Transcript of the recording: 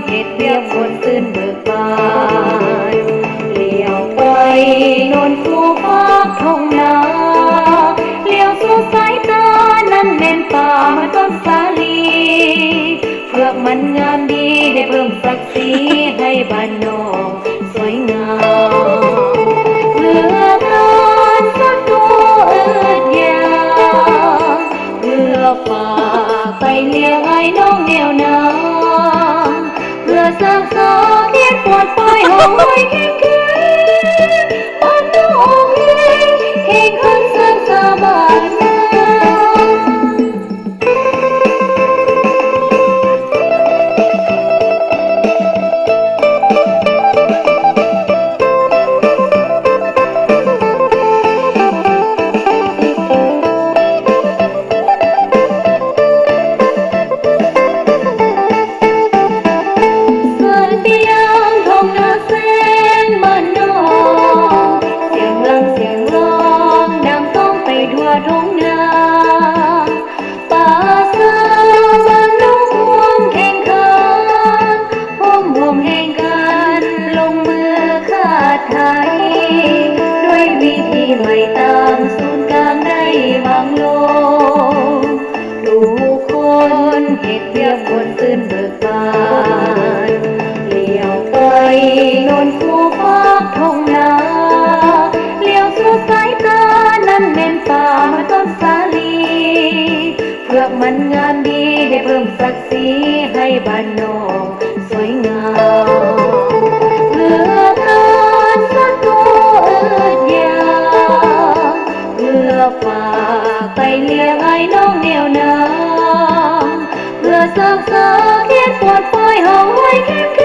เหตุเรียบคนตื่นเบิกบานเลี้ยวไปโนนสู่ภาคทงนาเลี้ยวสู่สายตานั้นแม่นป่าต้นสาลีเพื่อมันงามดีได้เพิ่มศักดิ์ศรีให้บ้านนอกสวยงามเพื่องานสักตัวยาเพื่อฝ่าไปเลี้ยงไอ้น้องแนวนาเพื่อสร้างสาเทียนปวดปลายหอยแข็งแข็งบ้านนอกเฮงขึ้นสร้างสาบ้านนา ท้องนาป่าซาบ้านน้องห่วงแข่งขันห่วงแห่งการลงมือฆ่าไทยด้วยวิธีใหม่ตามศูนย์กลางได้วางลงดูคนเหตุเรียบคนตื่นเบิกบานเลี้ยวไปโนนสู่ภาคทงนาเลี้ยวสู่สายตานั้นแม่นป่าต้นสาลีเพื่อมันงามดีได้เพิ่มศักดิ์ศรีให้บ้านนอกสวยงามเพื่อการสักตัวยาเพื่อฝากไปเลี้ยงไอ้น้องแนวนาเพื่อสร้างสาเขียนปวดปลายหอยแข็ง